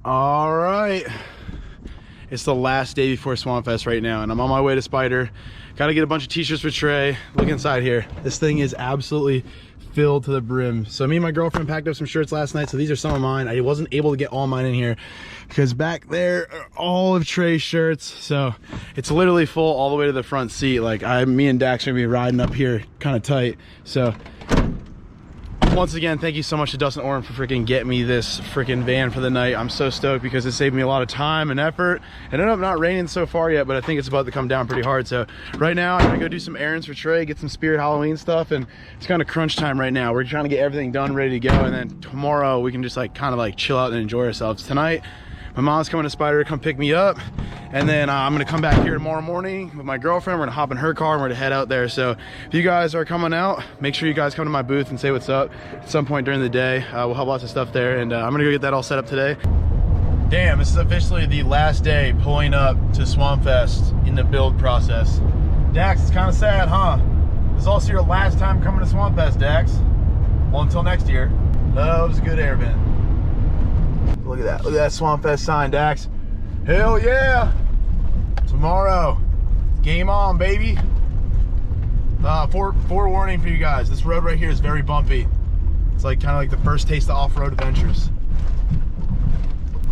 All right, it's the last day before Swampfest right now, and I'm on my way to Spider. Gotta get a bunch of t-shirts for Trey. Look inside here. This thing is absolutely filled to the brim. So me and my girlfriend packed up some shirts last night, so these are some of mine. I wasn't able to get all mine in here because back there are all of Trey's shirts, so it's literally full all the way to the front seat. Like me and Dax are gonna be riding up here kind of tight. So once again, thank you so much to Dustin Oren for freaking getting me this freaking van for the night. I'm so stoked because it saved me a lot of time and effort. It ended up not raining so far yet, but I think it's about to come down pretty hard. So right now I'm gonna go do some errands for Trey, get some Spirit Halloween stuff, and it's kind of crunch time right now. We're trying to get everything done, ready to go, and then tomorrow we can just like kind of like chill out and enjoy ourselves. Tonight, my mom's coming to Spider to come pick me up, and then I'm gonna come back here tomorrow morning with my girlfriend. We're gonna hop in her car and we're gonna head out there. So if you guys are coming out, make sure you guys come to my booth and say what's up at some point during the day. We'll have lots of stuff there, and I'm gonna go get that all set up today. Damn, this is officially the last day pulling up to Swampfest in the build process. Dax, it's kind of sad, huh? This is also your last time coming to Swampfest, Dax. Well, until next year. That was a good air vent. Look at that. Look at that Swampfest sign, Dax. Hell yeah! Tomorrow, game on, baby. Forewarning for you guys. This road right here is very bumpy. It's like kind of like the first taste of off-road adventures.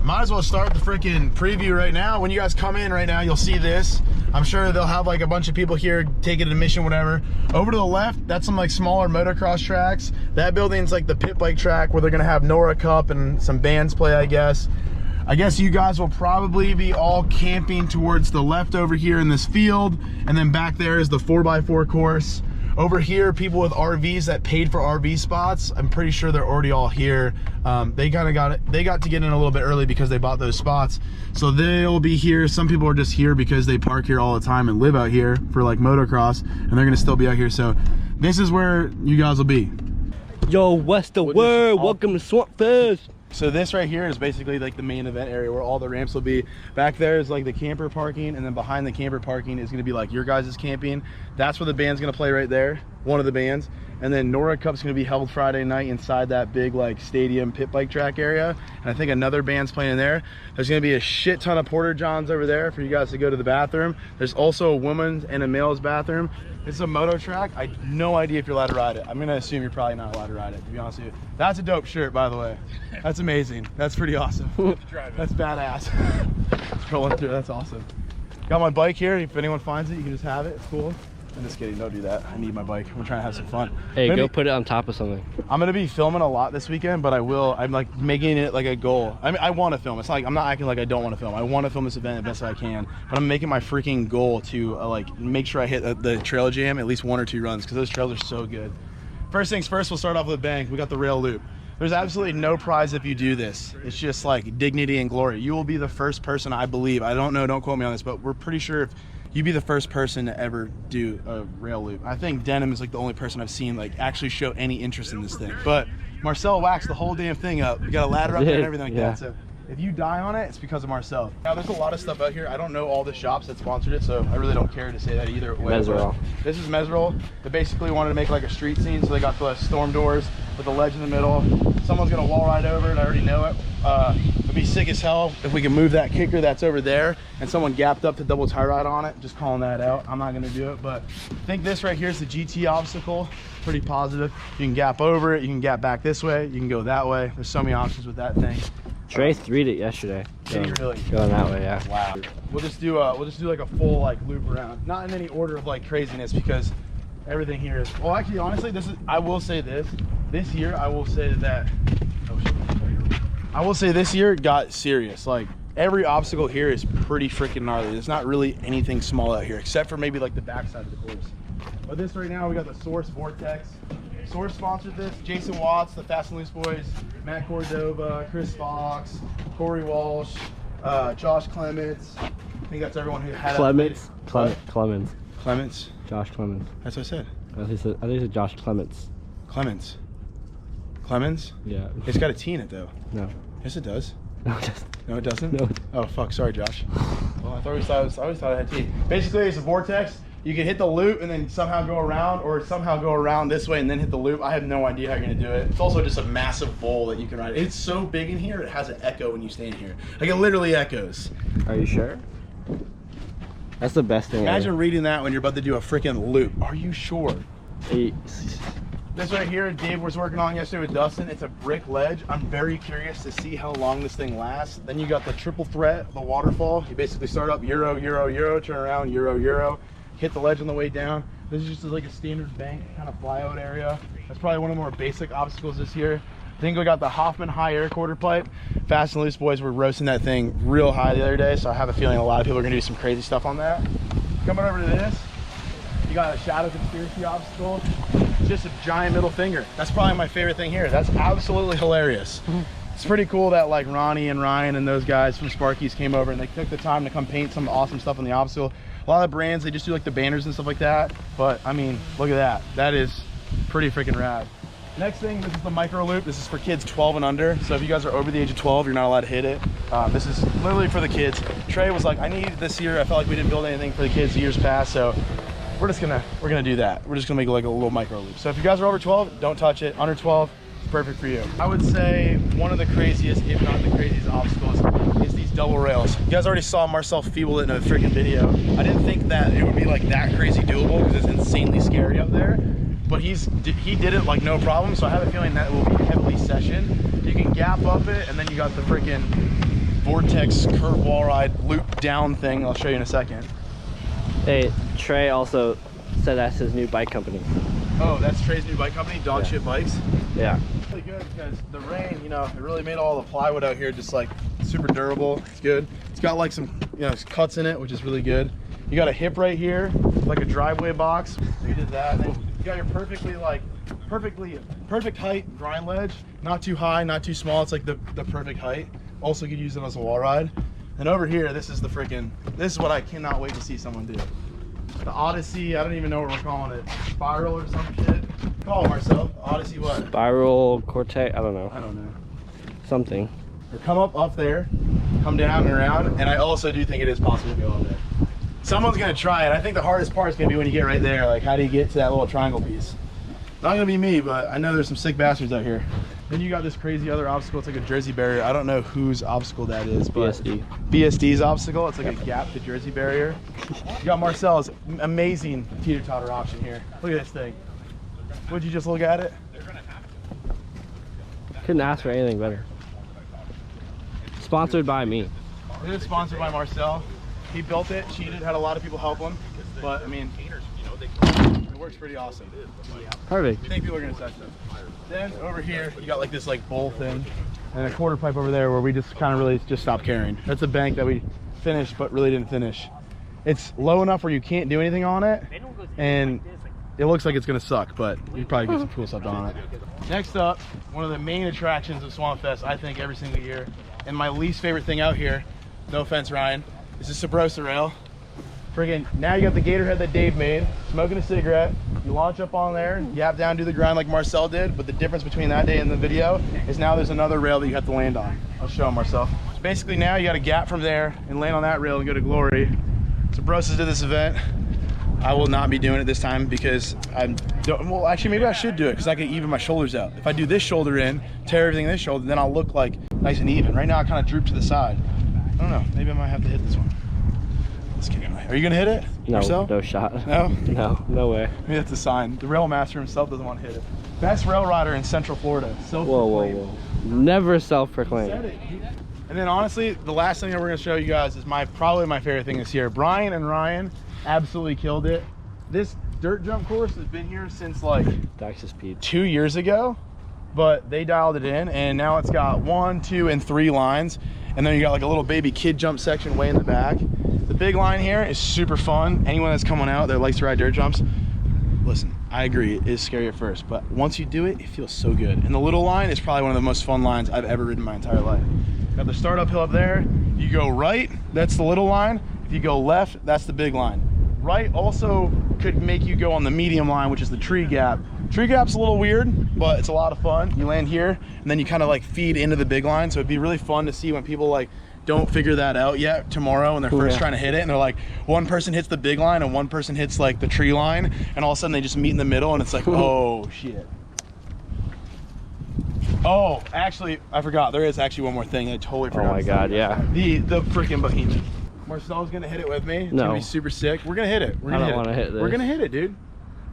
Might as well start the freaking preview right now. When you guys come in right now, you'll see this. I'm sure they'll have like a bunch of people here taking admission, whatever. Over to the left, that's some like smaller motocross tracks. That building's like the pit bike track where they're gonna have Nora Cup and some bands play, I guess. I guess you guys will probably be all camping towards the left over here in this field, and then back there is the 4x4 course. Over here, people with RVs that paid for RV spots, I'm pretty sure they're already all here. They got to get in a little bit early because they bought those spots. So they'll be here. Some people are just here because they park here all the time and live out here for like motocross, and they're gonna still be out here. So this is where you guys will be. Yo, what's the word? Welcome to Swampfest. So this right here is basically like the main event area where all the ramps will be. Back there is like the camper parking, and then behind the camper parking is gonna be like your guys' camping. That's where the band's gonna play right there, one of the bands. And then Nora Cup's gonna be held Friday night inside that big like stadium pit bike track area. And I think another band's playing in there. There's gonna be a shit ton of porta johns over there for you guys to go to the bathroom. There's also a women's and a male's bathroom. It's a moto track. I have no idea if you're allowed to ride it. I'm gonna assume you're probably not allowed to ride it, to be honest with you. That's a dope shirt, by the way. That's amazing. That's pretty awesome. That's badass. Rolling through, that's awesome. Got my bike here. If anyone finds it, you can just have it. It's cool. I'm just kidding, don't do that. I need my bike. I'm trying to have some fun. Hey, go put it on top of something. I'm gonna be filming a lot this weekend, but I'm like making it like a goal. I mean, I want to film. It's not like I'm not acting like I don't want to film. I want to film this event as best I can, but I'm making my freaking goal to like make sure I hit the trail jam at least 1 or 2 runs, because those trails are so good. First things first, we'll start off with a bang. We got the rail loop. There's absolutely no prize if you do this. It's just like dignity and glory. You will be the first person, I believe. I don't know, don't quote me on this, but we're pretty sure if you'd be the first person to ever do a rail loop. I think Denim is like the only person I've seen like actually show any interest in this thing. But Marcel waxed the whole damn thing up. We got a ladder up there and everything like that. So if you die on it, it's because of Marcel. Now there's a lot of stuff out here. I don't know all the shops that sponsored it, so I really don't care to say that either way. Mesrol. This is Mesrol. They basically wanted to make like a street scene, so they got the storm doors with the ledge in the middle. Someone's gonna wall ride over it, I already know it. It'd be sick as hell if we can move that kicker that's over there and someone gapped up to double tie ride on it. Just calling that out. I'm not gonna do it, but I think this right here is the GT obstacle. Pretty positive. You can gap over it, you can gap back this way, you can go that way. There's so many options with that thing. Trey 3'd it yesterday. Did he really? Going that way, yeah. Wow. We'll just do like a full like loop around. Not in any order of like craziness, because everything here is, well actually honestly I will say this year I will say that this year got serious. Like every obstacle here is pretty freaking gnarly. There's not really anything small out here except for maybe like the backside of the course. But this right now, we got the Source Vortex. Source sponsored this. Jason Watts, the Fast and Loose Boys, Matt Cordova, Chris Fox, Corey Walsh, Josh Clements. I think that's everyone who had Clements. Clements. Josh Clements. That's what I said. I think it's Josh Clements. Clements. Yeah. It's got a T in it though. No. Yes, it does. No, it doesn't. No, it doesn't? No. Oh, fuck. Sorry, Josh. Well, I always thought it had T. Basically, it's a vortex. You can hit the loop and then somehow go around, or somehow go around this way and then hit the loop. I have no idea how you're gonna do it. It's also just a massive bowl that you can ride. It's so big in here, it has an echo when you stand here. Like, it literally echoes. Are you sure? That's the best thing Imagine ever. reading that when you're about to do a freaking loop. Are you sure? This right here, Dave was working on yesterday with Dustin. It's a brick ledge. I'm very curious to see how long this thing lasts. Then you got the triple threat, the waterfall. You basically start up Euro, Euro, Euro, turn around, Euro, Euro, hit the ledge on the way down. This is just like a standard bank kind of flyout area. That's probably one of the more basic obstacles this year. I think we got the Hoffman high air quarter pipe. Fast and Loose boys were roasting that thing real high the other day, so I have a feeling a lot of people are gonna do some crazy stuff on that. Coming over to this, you got a Shadow Conspiracy obstacle. Just a giant middle finger. That's probably my favorite thing here. That's absolutely hilarious. It's pretty cool that like Ronnie and Ryan and those guys from Sparky's came over and they took the time to come paint some awesome stuff on the obstacle. A lot of the brands, they just do like the banners and stuff like that. But I mean, look at that. That is pretty freaking rad. Next thing, this is the micro loop. This is for kids 12 and under. So if you guys are over the age of 12, you're not allowed to hit it. This is literally for the kids. Trey was like, I need this year. I felt like we didn't build anything for the kids years past. So we're gonna do that. We're just gonna make like a little micro loop. So if you guys are over 12, don't touch it. Under 12, it's perfect for you. I would say one of the craziest, if not the craziest obstacles is these double rails. You guys already saw Marcel feeble it in a freaking video. I didn't think that it would be like that crazy doable because it's insanely scary up there. But he did it like no problem. So I have a feeling that will be heavily sessioned. You can gap up it, and then you got the freaking vortex curve wall ride loop down thing. I'll show you in a second. Hey, Trey also said that's his new bike company. Oh, that's Trey's new bike company, Dog Shit Bikes. Yeah. Really good because the rain, you know, it really made all the plywood out here just like super durable. It's good. It's got like some, you know, cuts in it, which is really good. You got a hip right here, like a driveway box. So you did that. And then you got your perfect height grind ledge. Not too high, not too small. It's like the perfect height. Also, you could use it as a wall ride. And over here, this is what I cannot wait to see someone do. The Odyssey, I don't even know what we're calling it. Spiral or some shit. Call it, Marcel. Odyssey what? Spiral, Cortex, I don't know. I don't know. Something. Or come up there, come down and around, and I also do think it is possible to go up there. Someone's gonna try it. I think the hardest part is gonna be when you get right there. Like, how do you get to that little triangle piece? Not gonna be me, but I know there's some sick bastards out here. Then you got this crazy other obstacle. It's like a Jersey barrier. I don't know whose obstacle that is, but BSD's obstacle. It's like a gap to Jersey barrier. You got Marcel's amazing teeter-totter option here. Look at this thing. Would you just look at it? Couldn't ask for anything better. Sponsored by me. It is sponsored by Marcel. He built it, cheated, had a lot of people help him, but I mean, it works pretty awesome. Perfect. I think people are gonna touch them. Then over here, you got like this like bowl thing and a quarter pipe over there where we just kind of really just stopped caring. That's a bank that we finished but really didn't finish. It's low enough where you can't do anything on it, and it looks like it's gonna suck, but you probably get some cool stuff on it. Next up, one of the main attractions of Swampfest, I think, every single year, and my least favorite thing out here, no offense Ryan, is the Sabrosa rail. Friggin', now you got the gator head that Dave made, smoking a cigarette. You launch up on there, yap down, do the grind like Marcel did, but the difference between that day and the video is now there's another rail that you have to land on. I'll show him, Marcel. So basically now you got a gap from there and land on that rail and go to Glory. Sabrosa's did this event. I will not be doing it this time because well, actually maybe I should do it because I can even my shoulders out. If I do this shoulder in, tear everything in this shoulder, then I'll look like nice and even. Right now I kind of droop to the side. I don't know, maybe I might have to hit this one. Let's get going. Are you gonna hit it? No, yourself? no shot. No? No, no way. Maybe that's a sign. The rail master himself doesn't want to hit it. Best rail rider in Central Florida. Whoa, whoa, whoa. Never self-proclaimed. And then honestly, the last thing that we're gonna show you guys is probably my favorite thing this year. Brian and Ryan absolutely killed it. This dirt jump course has been here since like 2 years ago, but they dialed it in and now it's got 1, 2, and 3 lines. And then you got like a little baby kid jump section way in the back. The big line here is super fun. Anyone that's coming out that likes to ride dirt jumps, listen, I agree, it is scary at first, but once you do it, it feels so good. And the little line is probably one of the most fun lines I've ever ridden in my entire life. Got the start uphill up there. You go right, that's the little line. If you go left, that's the big line. Right also could make you go on the medium line, which is the tree gap. Tree gap's a little weird, but it's a lot of fun. You land here, and then you kind of like feed into the big line, so it'd be really fun to see when people like don't figure that out yet tomorrow when they're first trying to hit it, and they're like, one person hits the big line and one person hits like the tree line, and all of a sudden they just meet in the middle, and it's like, oh shit. Oh, actually, I forgot. There is actually one more thing. I totally forgot. Oh my god, yeah. The freaking behemoth. Marcel's gonna hit it with me. It's gonna be super sick. We're gonna hit it. We're gonna I don't want to hit this. We're gonna hit it, dude.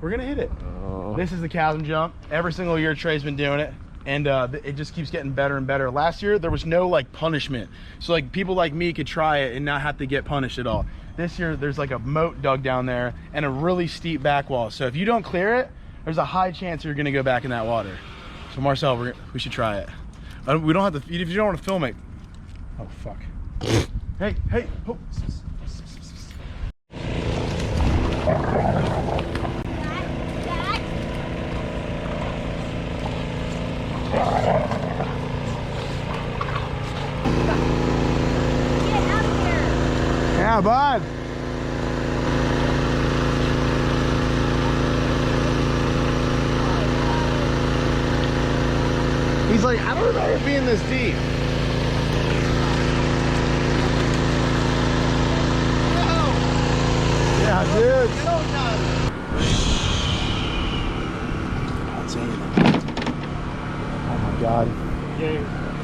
We're gonna hit it. Oh. This is the Chasm Jump. Every single year Trey's been doing it, and it just keeps getting better and better. Last year there was no like punishment, so like people like me could try it and not have to get punished at all. This year there's like a moat dug down there and a really steep back wall, so if you don't clear it, there's a high chance you're gonna go back in that water. So Marcel, we should try it. We don't have to, if you don't want to film it. Oh fuck. Hey, hey. Oh. Yeah, bud. He's like, I don't remember it being this deep. Yeah, dude. Oh my God.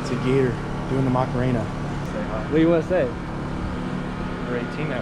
It's a gator doing the Macarena. What do you want to say? You're 18 now.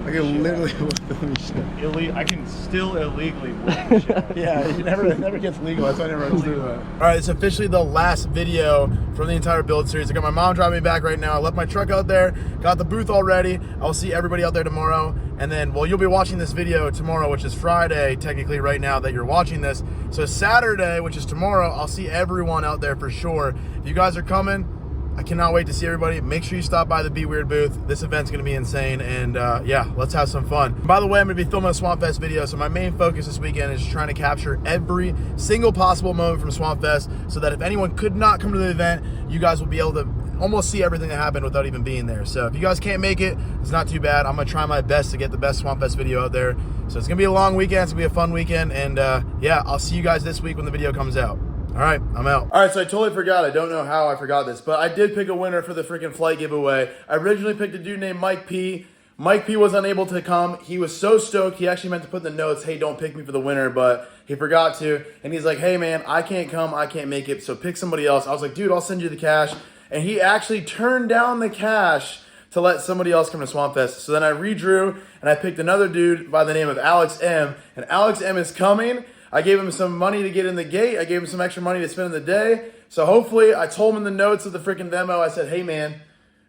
I can literally whoop the shit. I can still illegally whoop the shit. Yeah, it never gets legal. That's why I never do that. All right, it's officially the last video from the entire build series. I got my mom driving me back right now. I left my truck out there, got the booth all ready. I'll see everybody out there tomorrow. And then, well, you'll be watching this video tomorrow, which is Friday, technically right now that you're watching this. So Saturday, which is tomorrow, I'll see everyone out there for sure. If you guys are coming, I cannot wait to see everybody. Make sure you stop by the Be Weird booth. This event's gonna be insane, and yeah, let's have some fun. By the way, I'm gonna be filming a Swampfest video, so my main focus this weekend is trying to capture every single possible moment from Swampfest, so that if anyone could not come to the event, you guys will be able to almost see everything that happened without even being there. So if you guys can't make it, it's not too bad. I'm gonna try my best to get the best Swampfest video out there. So it's gonna be a long weekend, it's gonna be a fun weekend, and yeah, I'll see you guys this week when the video comes out. All right, I'm out. All right, so I totally forgot. I don't know how I forgot this, but I did pick a winner for the freaking flight giveaway. I originally picked a dude named Mike P. Mike P was unable to come. He was so stoked. He actually meant to put in the notes, hey, don't pick me for the winner, but he forgot to. And he's like, hey, man, I can't come. I can't make it, so pick somebody else. I was like, dude, I'll send you the cash. And he actually turned down the cash to let somebody else come to Swampfest. So then I redrew, and I picked another dude by the name of Alex M. And Alex M is coming. I gave him some money to get in the gate. I gave him some extra money to spend in the day. So hopefully, I told him in the notes of the freaking demo, I said, hey man,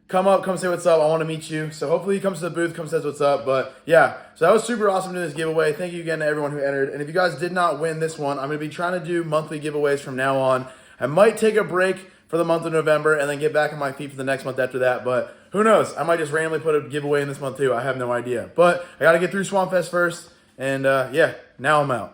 come up, come say what's up. I want to meet you. So hopefully he comes to the booth, come says what's up. But yeah, so that was super awesome doing this giveaway. Thank you again to everyone who entered. And if you guys did not win this one, I'm going to be trying to do monthly giveaways from now on. I might take a break for the month of November and then get back on my feet for the next month after that. But who knows? I might just randomly put a giveaway in this month too. I have no idea. But I got to get through Swampfest first. And yeah, now I'm out.